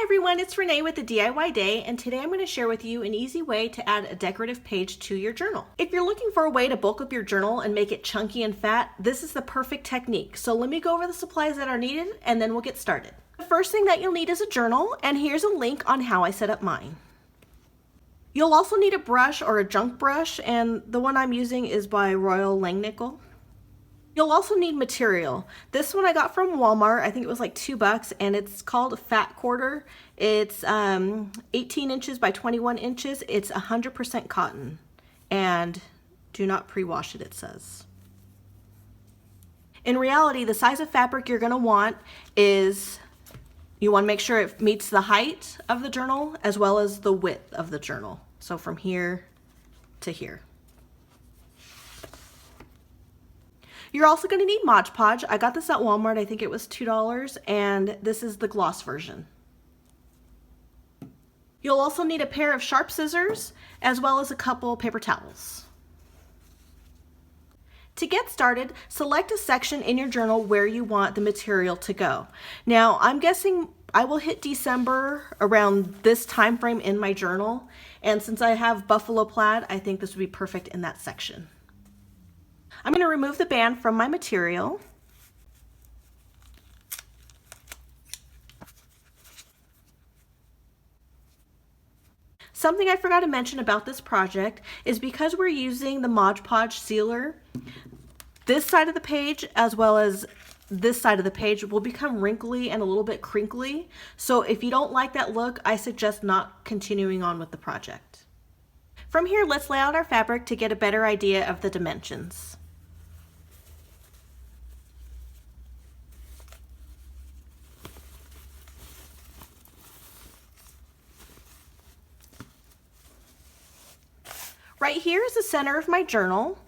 everyone, it's Renee with the DIY Day, and today I'm going to share with you an easy way to add a decorative page to your journal. If you're looking for a way to bulk up your journal and make it chunky and fat, this is the perfect technique. So let me go over the supplies that are needed and then we'll get started. The first thing that you'll need is a journal, and here's a link on how I set up mine. You'll also need a brush or a junk brush, and the one I'm using is by Royal Langnickel. You'll also need material. This one I got from Walmart. I think it was like $2, and it's called Fat Quarter. It's 18 inches by 21 inches. It's 100% cotton, and do not pre-wash it, it says. In reality, the size of fabric you're gonna want is, you wanna make sure it meets the height of the journal as well as the width of the journal. So from here to here. You're also going to need Mod Podge. I got this at Walmart. I think it was $2, and this is the gloss version. You'll also need a pair of sharp scissors as well as a couple paper towels. To get started, select a section in your journal where you want the material to go. Now, I'm guessing I will hit December around this time frame in my journal, and since I have buffalo plaid, I think this would be perfect in that section. I'm going to remove the band from my material. Something I forgot to mention about this project is because we're using the Mod Podge sealer, this side of the page as well as this side of the page will become wrinkly and a little bit crinkly. So if you don't like that look, I suggest not continuing on with the project. From here, let's lay out our fabric to get a better idea of the dimensions. Right here is the center of my journal.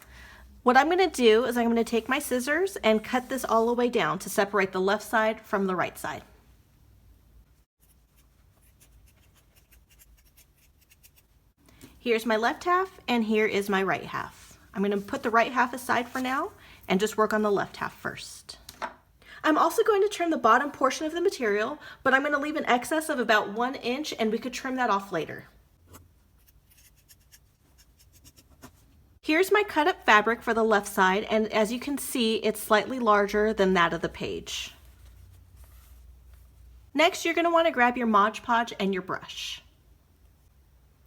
What I'm going to do is I'm going to take my scissors and cut this all the way down to separate the left side from the right side. Here's my left half and here is my right half. I'm going to put the right half aside for now and just work on the left half first. I'm also going to trim the bottom portion of the material, but I'm going to leave an excess of about 1 inch, and we could trim that off later. Here's my cut up fabric for the left side, and as you can see, it's slightly larger than that of the page. Next, you're going to want to grab your Mod Podge and your brush.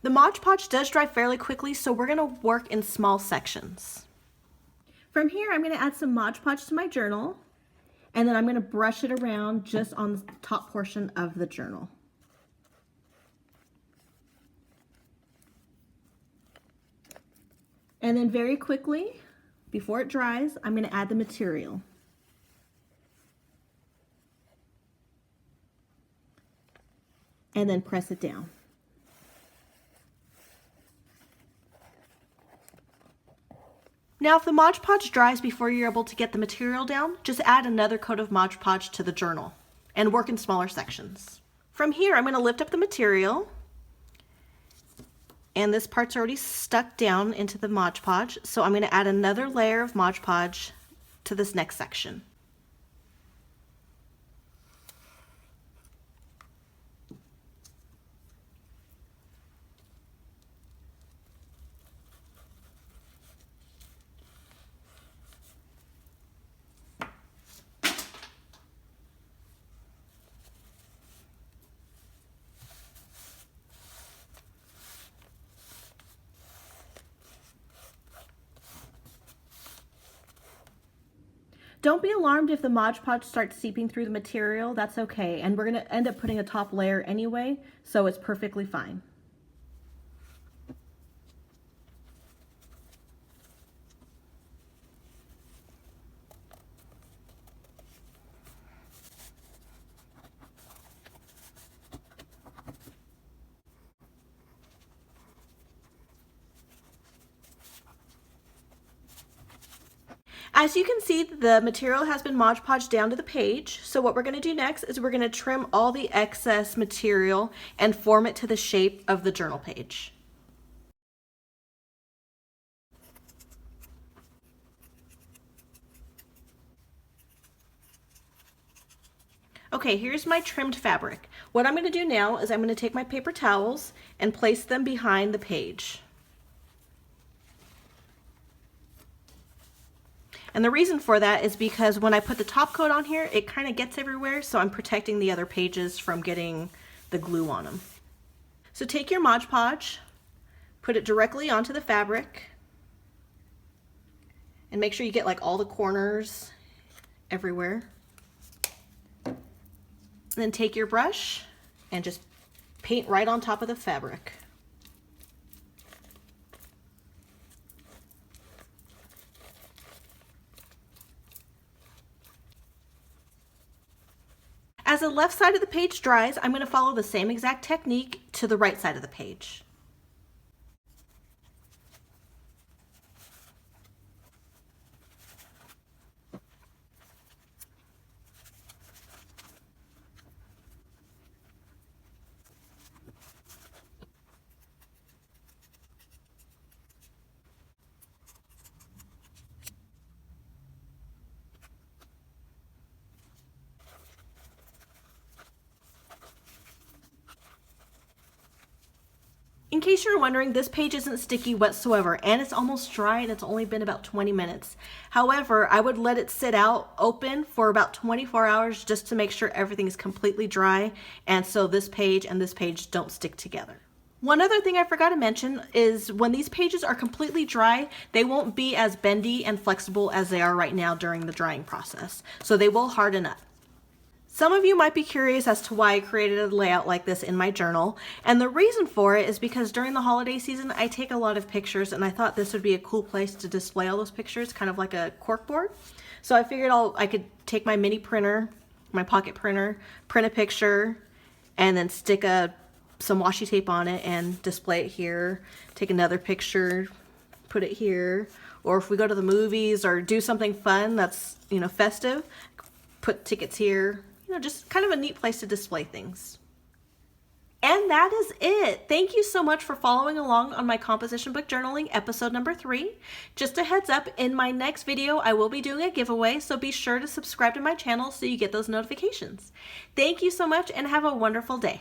The Mod Podge does dry fairly quickly, so we're going to work in small sections. From here, I'm going to add some Mod Podge to my journal, and then I'm going to brush it around just on the top portion of the journal. And then very quickly, before it dries, I'm going to add the material. And then press it down. Now, if the Mod Podge dries before you're able to get the material down, just add another coat of Mod Podge to the journal and work in smaller sections. From here, I'm going to lift up the material. And this part's already stuck down into the Mod Podge, so I'm going to add another layer of Mod Podge to this next section. Don't be alarmed if the Mod Podge starts seeping through the material. That's okay, and we're going to end up putting a top layer anyway, so it's perfectly fine. As you can see, the material has been Mod Podged down to the page. So what we're going to do next is we're going to trim all the excess material and form it to the shape of the journal page. Okay, here's my trimmed fabric. What I'm going to do now is I'm going to take my paper towels and place them behind the page. And the reason for that is because when I put the top coat on here, it kind of gets everywhere, so I'm protecting the other pages from getting the glue on them. So take your Mod Podge, put it directly onto the fabric, and make sure you get like all the corners everywhere. And then take your brush and just paint right on top of the fabric. As the left side of the page dries, I'm going to follow the same exact technique to the right side of the page. In case you're wondering, this page isn't sticky whatsoever, and it's almost dry, and it's only been about 20 minutes. However, I would let it sit out open for about 24 hours just to make sure everything is completely dry, and so this page and this page don't stick together. One other thing I forgot to mention is when these pages are completely dry, they won't be as bendy and flexible as they are right now during the drying process, so they will harden up. Some of you might be curious as to why I created a layout like this in my journal, and the reason for it is because during the holiday season I take a lot of pictures, and I thought this would be a cool place to display all those pictures, kind of like a corkboard. So I figured I could take my mini printer, my pocket printer, print a picture, and then stick some washi tape on it and display it here. Take another picture, put it here, or if we go to the movies or do something fun that's, festive, put tickets here. Just kind of a neat place to display things. And that is it. Thank you so much for following along on my composition book journaling episode number 3. Just a heads up, in my next video I will be doing a giveaway, so be sure to subscribe to my channel so you get those notifications. Thank you so much and have a wonderful day.